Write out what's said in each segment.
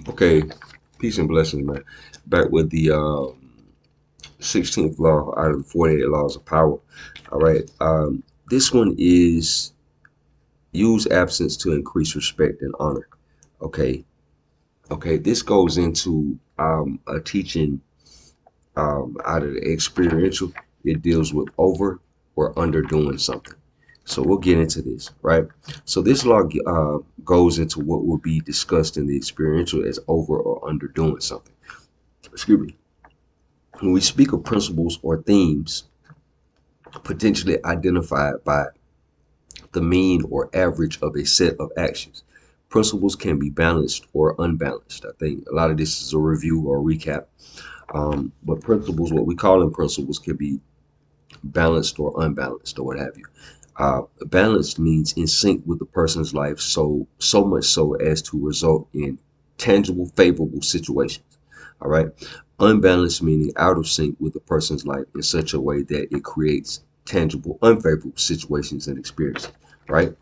Okay, peace and blessings, man. Back with the 16th law out of the 48 laws of power. All right. This one is use absence to increase respect and honor. Okay. Okay. This goes into a teaching out of the experiential. It deals with over or underdoing something. So we'll get into this, right? So this law goes into what will be discussed in the experiential as over or underdoing something. Excuse me. When we speak of principles or themes potentially identified by the mean or average of a set of actions, principles can be balanced or unbalanced. I think a lot of this is a review or a recap. But principles, what we call them principles, can be balanced or unbalanced or what have you. Balanced means in sync with the person's life, so much so as to result in tangible, favorable situations. All right. Unbalanced meaning out of sync with the person's life in such a way that it creates tangible, unfavorable situations and experiences. Right.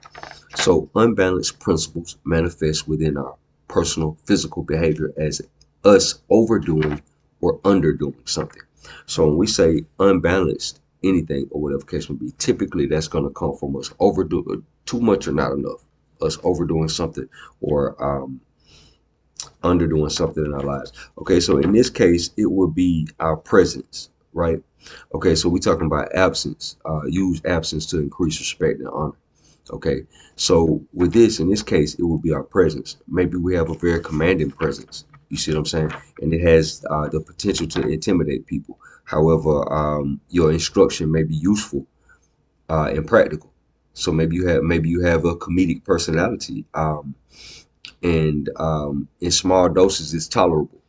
So unbalanced principles manifest within our personal physical behavior as us overdoing or underdoing something. So when we say unbalanced anything or whatever case may be, typically that's going to come from us overdoing too much or not enough, us overdoing something or underdoing something in our lives. Okay, so in this case, it would be our presence, right? Okay, so we're talking about absence. Use absence to increase respect and honor. Okay, so with this, in this case, it would be our presence. Maybe we have a very commanding presence. You see what I'm saying? And it has the potential to intimidate people. However, your instruction may be useful and practical. So maybe you have a comedic personality, and in small doses, it's tolerable.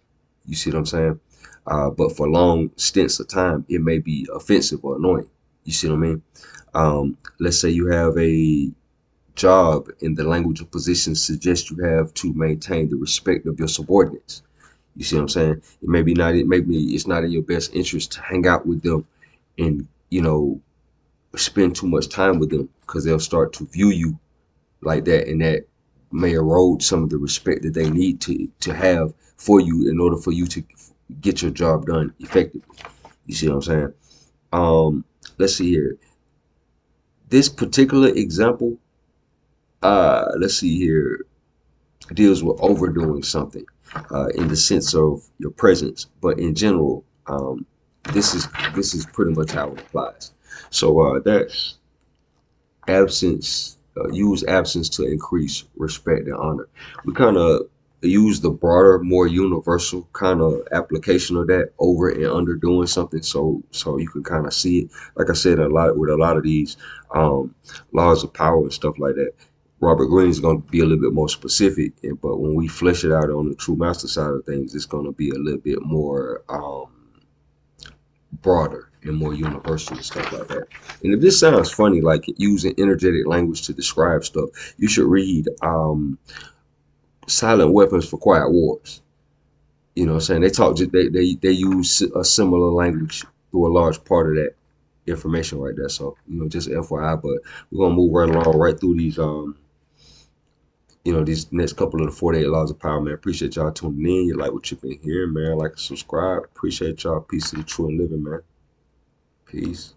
You see what I'm saying? But for long stints of time, it may be offensive or annoying. You see what I mean? Let's say you have a job and the language of position suggests you have to maintain the respect of your subordinates. You see what I'm saying? Maybe it's not in your best interest to hang out with them and spend too much time with them because they'll start to view you like that, and that may erode some of the respect that they need to have for you in order for you to get your job done effectively. You see what I'm saying? Let's see here. This particular example, let's see here, deals with overdoing something in the sense of your presence, but in general, this is pretty much how it applies. So that's absence. Use absence to increase respect and honor. We kind of use the broader, more universal kind of application of that over and under doing something, so you can kind of see it. Like I said, a lot of these laws of power and stuff like that. Robert Greene is going to be a little bit more specific, but when we flesh it out on the true master side of things, it's going to be a little bit more broader and more universal and stuff like that. And if this sounds funny, like using energetic language to describe stuff, you should read Silent Weapons for Quiet Wars. You know what I'm saying? They use a similar language through a large part of that information right there. So, just FYI, but we're gonna move right along right through these next couple of the 48 laws of power, man. Appreciate y'all tuning in. You like what you've been hearing, man. Like and subscribe. Appreciate y'all. Peace to the true and living, man. Peace.